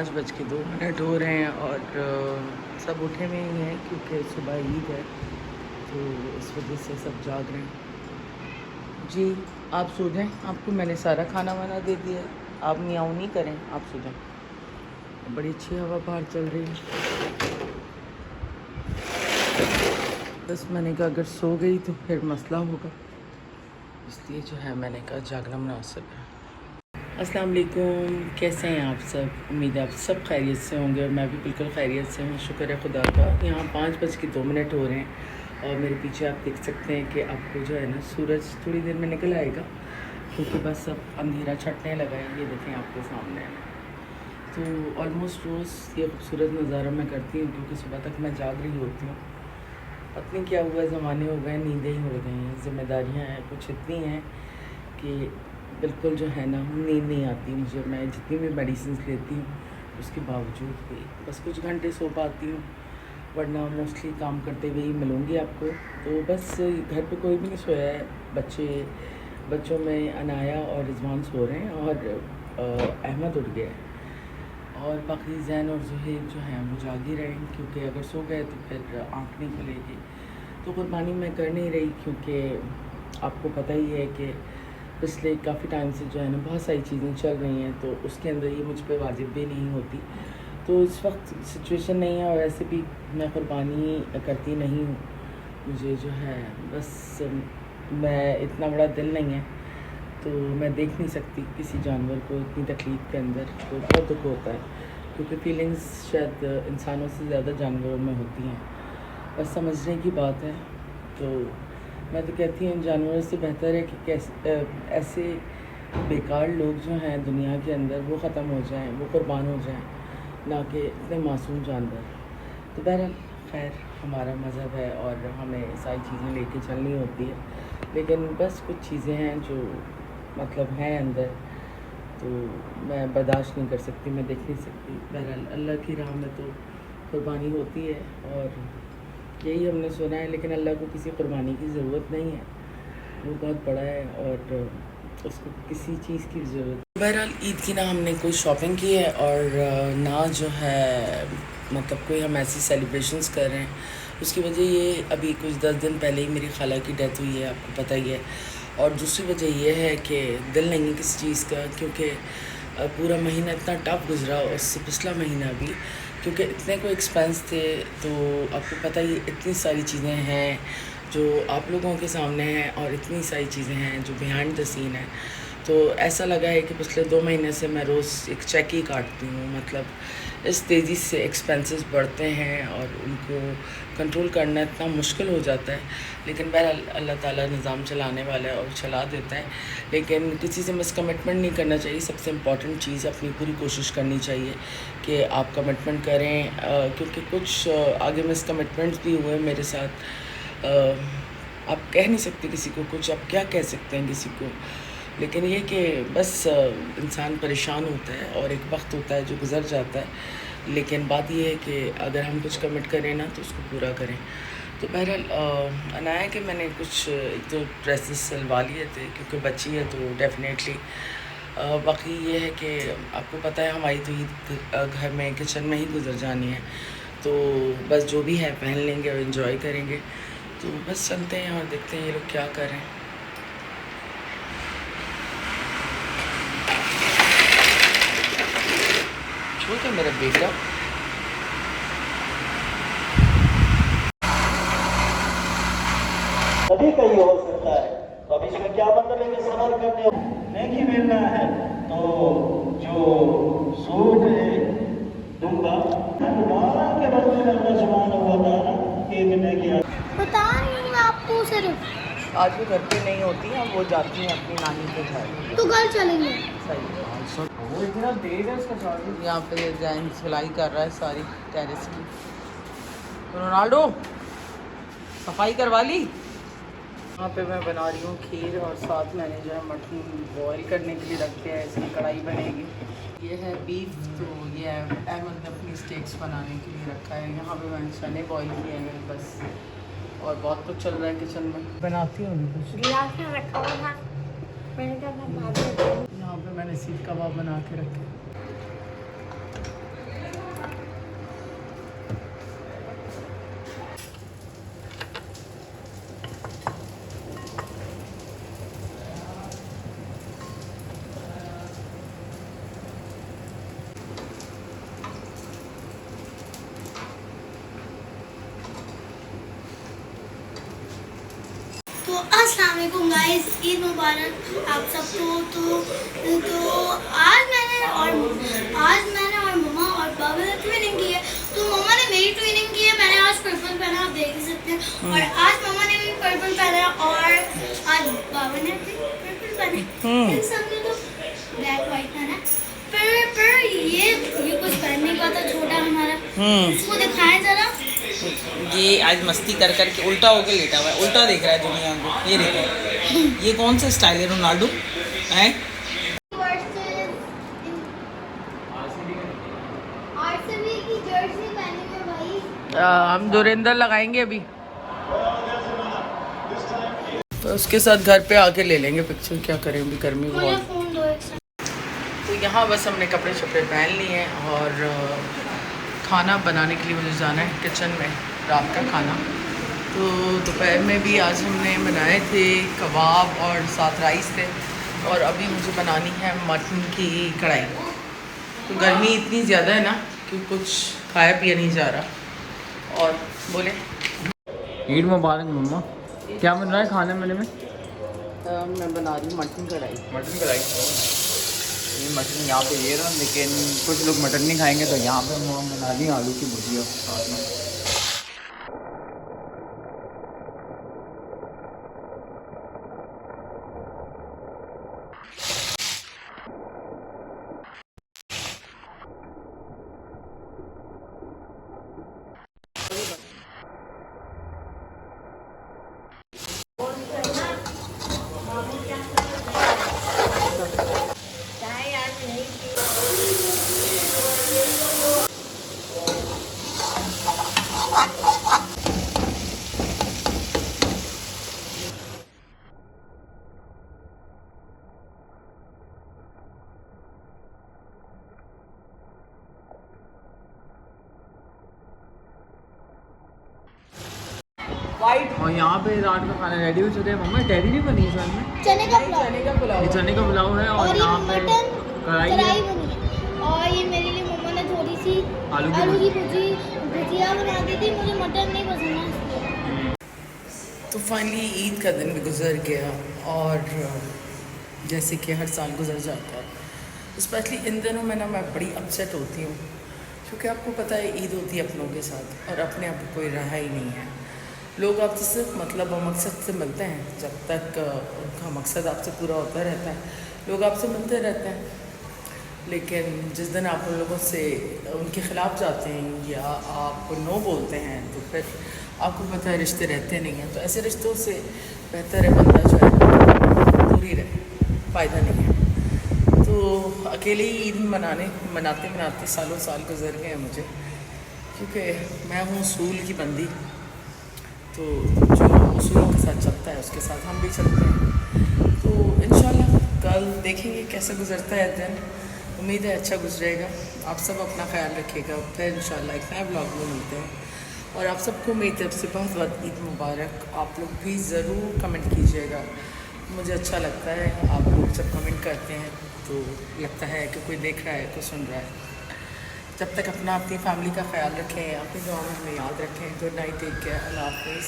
5:02 हो रहे हैं और सब उठे में ही हैं क्योंकि सुबह ईद है, तो इस वजह से सब जाग रहे हैं। जी आप सो जाएं, आपको मैंने सारा खाना वाना दे दिया है, आप मियाऊं नहीं करें, आप सो जाएं। बड़ी अच्छी हवा बाहर चल रही है। बस मैंने कहा अगर सो गई तो फिर मसला होगा, इसलिए जो है मैंने कहा जागना मुनासिब है। अस्सलाम वालेकुम, कैसे हैं आप सब? उम्मीद है आप सब खैरियत से होंगे और मैं भी बिल्कुल खैरियत से हूँ, शुक्र है खुदा का। यहाँ 5:02 हो रहे हैं और मेरे पीछे आप देख सकते हैं कि आपको जो है ना सूरज थोड़ी देर में निकल आएगा, क्योंकि बस अब अंधेरा छटने लगा है। ये देखें आपके सामने है। तो ऑलमोस्ट रोज़ ये खूबसूरत नज़ारा मैं करती हूँ, क्योंकि सुबह तक मैं जाग रही होती हूँ। पता नहीं क्या हुआ, ज़माने हो गए, नींदें ही उड़ गई हैं, ज़िम्मेदारियाँ हैं कुछ इतनी हैं कि बिल्कुल जो है ना नींद नहीं आती मुझे। मैं जितनी भी मेडिसिन लेती हूँ उसके बावजूद भी बस कुछ घंटे सो पाती हूँ, वरना मोस्टली काम करते हुए ही मिलूँगी आपको। तो बस घर पे कोई भी नहीं सोया है, बच्चों में अनाया और रिजवान सो रहे हैं और अहमद उठ गया है, और बाकी जैन और ज़ुहैब जो हैं वो जाग ही रहे हैं, क्योंकि अगर सो गए तो फिर आँख नहीं खुलेगी। तो कुर्बानी मैं कर नहीं रही, क्योंकि आपको पता ही है कि पिछले काफ़ी टाइम से जो है ना बहुत सारी चीज़ें चल रही हैं, तो उसके अंदर ये मुझ पे वाजिब भी नहीं होती। तो इस वक्त सिचुएशन नहीं है, और वैसे भी मैं कुर्बानी करती नहीं हूँ। मुझे जो है बस मैं इतना बड़ा दिल नहीं है, तो मैं देख नहीं सकती किसी जानवर को इतनी तकलीफ़ के अंदर, तो बहुत दुख होता है, क्योंकि फीलिंग्स शायद इंसानों से ज़्यादा जानवरों में होती हैं। बस समझने की बात है। तो मैं तो कहती हूँ जानवरों से बेहतर है कि कैसे ऐसे बेकार लोग जो हैं दुनिया के अंदर वो ख़त्म हो जाएं, वो कुर्बान हो जाएं, ना कि इतने मासूम जानवर। तो बहरहाल खैर, हमारा मज़हब है और हमें सारी चीज़ें लेके चलनी होती है, लेकिन बस कुछ चीज़ें हैं जो मतलब हैं अंदर, तो मैं बर्दाश्त नहीं कर सकती, मैं देख नहीं सकती। बहरहाल अल्लाह की राह में तो कुर्बानी होती है और यही हमने सुना है, लेकिन अल्लाह को किसी कुर्बानी की ज़रूरत नहीं है, वो बहुत बड़ा है और उसको किसी चीज़ की ज़रूरत। बहरहाल ईद की ना हमने कोई शॉपिंग की है और ना जो है मतलब कोई हम ऐसी सेलिब्रेशंस कर रहे हैं। उसकी वजह ये अभी कुछ 10 दिन पहले ही मेरी खाला की डेथ हुई है, आपको पता ही है। और दूसरी वजह यह है कि दिल नहीं है किसी चीज़ का, क्योंकि पूरा महीना इतना टफ गुजरा, और उससे पिछला महीना भी, क्योंकि इतने कोई एक्सपेंस थे। तो आपको पता ही इतनी सारी चीज़ें हैं जो आप लोगों के सामने हैं, और इतनी सारी चीज़ें हैं जो बिहाइंड द सीन है। तो ऐसा लगा है कि पिछले 2 महीने से मैं रोज़ एक चेक ही काटती हूँ। मतलब इस तेज़ी से एक्सपेंसेस बढ़ते हैं और उनको कंट्रोल करना इतना मुश्किल हो जाता है, लेकिन बहरहाल अल्लाह ताला निज़ाम चलाने वाला है और चला देता है। लेकिन किसी से मिसकमिटमेंट नहीं करना चाहिए। सबसे इम्पॉर्टेंट चीज़, अपनी पूरी कोशिश करनी चाहिए कि आप कमिटमेंट करें, क्योंकि कुछ आगे मिसकमिटमेंट्स भी हुए मेरे साथ। आप कह नहीं सकते किसी को कुछ, आप क्या कह सकते हैं किसी को, लेकिन ये कि बस इंसान परेशान होता है और एक वक्त होता है जो गुज़र जाता है। लेकिन बात ये है कि अगर हम कुछ कमिट करें ना तो उसको पूरा करें। तो बहरहाल अनाया कि मैंने कुछ एक तो ड्रेसेस सिलवा लिए थे, क्योंकि बच्ची है तो डेफिनेटली। बाकी ये है कि आपको पता है हमारी तो ईद घर में किचन में ही गुजर जानी है, तो बस जो भी है पहन लेंगे और इन्जॉय करेंगे। तो बस चलते हैं और देखते हैं ये लोग क्या कर रहे हैं। छोटा मेरा बेटा कभी कहीं हो सकता है, तो अब इसमें क्या मतलब है कि सबर करने नहीं मिलना है, तो जो सूद दूंगा दोबारा के बदले में अल्लाह सुब्हानहू व तआला एक नेकी पता नहीं आपको सिर्फ आज वो घर पे नहीं होती हैं, वो जाती हैं अपनी नानी के घर। तो कल चलेंगे। सही। वो इतना तेज है उसका चार्जर। यहाँ पे जैन सिलाई कर रहा है सारी टेरेस की। रोनाल्डो सफाई करवा ली। यहाँ पे मैं बना रही हूँ खीर, और साथ मैंने जो है मटन बॉईल करने के लिए रख दिया है, इसकी कढ़ाई बनेगी। ये है बीफ, तो ये है अहमद ने अपनी स्टेक्स बनाने के लिए रखा है। यहाँ पे मैंने चने बॉईल किए हैं बस, और बहुत कुछ चल रहा है किचन में। बनाती हूँ कुछ। गिलास में रखा हुआ था, मैंने कहा मैं बाद में। यहाँ पे मैंने सीख कबाब बना के रखे। तो अस्सलाम वालेकुम गाइस, ईद मुबारक आप सबको। तो आज मैंने और मम्मा और बाबा ने ट्विनिंग की है। तो मम्मा ने मेरी ट्विनिंग की है, मैंने आज पर्पल पहना, आप देख ही सकते हैं। और आज मम्मा ने भी पर्पल पहना और आज बाबा ने भी पर्पल पहना। इन सब ने तो ब्लैक व्हाइट पहना। पर ये कुछ पहनने का था छोटा हमारा, इसको दिखाएं जरा। ये आज मस्ती कर करके उल्टा होकर लेटा हुआ है, उल्टा देख रहा है दुनिया को। ये देखो, ये कौन सा स्टाइल है रोनाल्डो है? आरसीबी की जर्सी पहनी है भाई। हम दुरेंद्र लगाएंगे अभी, तो उसके साथ घर पे आके ले लेंगे पिक्चर। क्या करें, अभी गर्मी बहुत। फोन दो एक सेकंड। तो यहाँ बस हमने कपड़े शपड़े पहन लिए हैं और खाना बनाने के लिए मुझे जाना है किचन में, रात का खाना। तो दोपहर में भी आज हमने बनाए थे कबाब और साथ राइस थे, और अभी मुझे बनानी है मटन की कढ़ाई। तो गर्मी इतनी ज़्यादा है ना कि कुछ खाया पिया नहीं जा रहा। और बोले ईद मुबारक मम्मा। क्या बन रहा है खाने में? मैं बना रही हूँ मटन कढ़ाई। मटन कढ़ाई। ये मटन यहाँ पे ये रहा, लेकिन कुछ लोग मटन नहीं खाएंगे तो यहाँ पे हम बना दी आलू की भुजिया साथ में। और यहाँ पे रात का खाना रेडी हो चुका है मम्मा। टहरी नहीं बनी है साथ में, चने का पुलाव पुलाव, ये चने का पुलाव है और और ये यहाँ पे मटन कढ़ाई कढ़ाई है। बनी है। और ये मेरे लिए मम्मा ने थोड़ी सी आलू की आलू की भुजिया बना दी थी, मुझे मटन नहीं पसंद है इसलिए। तो फाइनली ईद का दिन भी गुजर गया, और जैसे कि हर साल गुजर जाता है, स्पेशली इन दिनों में ना मैं बड़ी अपसेट होती हूँ, क्योंकि आपको पता है ईद होती है अपनों के साथ और अपने आप को कोई रहा ही नहीं है। लोग आपसे सिर्फ मतलब और मकसद से मिलते हैं, जब तक उनका मकसद आपसे पूरा होता रहता है लोग आपसे मिलते रहते हैं। लेकिन जिस दिन आप उन लोगों से उनके ख़िलाफ़ जाते हैं या आप नो बोलते हैं, तो फिर आपको पता है रिश्ते रहते नहीं हैं। तो ऐसे रिश्तों से बेहतर है बंदा जो है दूर ही रहे, फ़ायदा नहीं है। तो अकेले ही ईद मनाते सालों साल गुजर गए हैं मुझे, क्योंकि मैं हूँ उसूल की बंदी। तो जो उसूलों के साथ चलता है उसके साथ हम भी चलते हैं। तो इंशाल्लाह कल देखेंगे कैसे गुजरता है दिन। उम्मीद है अच्छा गुजरेगा। आप सब अपना ख्याल रखिएगा, फिर इंशाल्लाह एक नए ब्लॉग में मिलते हैं। और आप सबको मेरी तरफ से बहुत बहुत ईद मुबारक। आप लोग भी ज़रूर कमेंट कीजिएगा, मुझे अच्छा लगता है आप लोग जब कमेंट करते हैं तो लगता है कि कोई देख रहा है, कोई सुन रहा है। जब तक अपनी फैमिली का ख्याल रखें, अपनी दुआ में हमें याद रखें। गुड नाइट, टेक केयर, अल्लाह हाफ़िज़।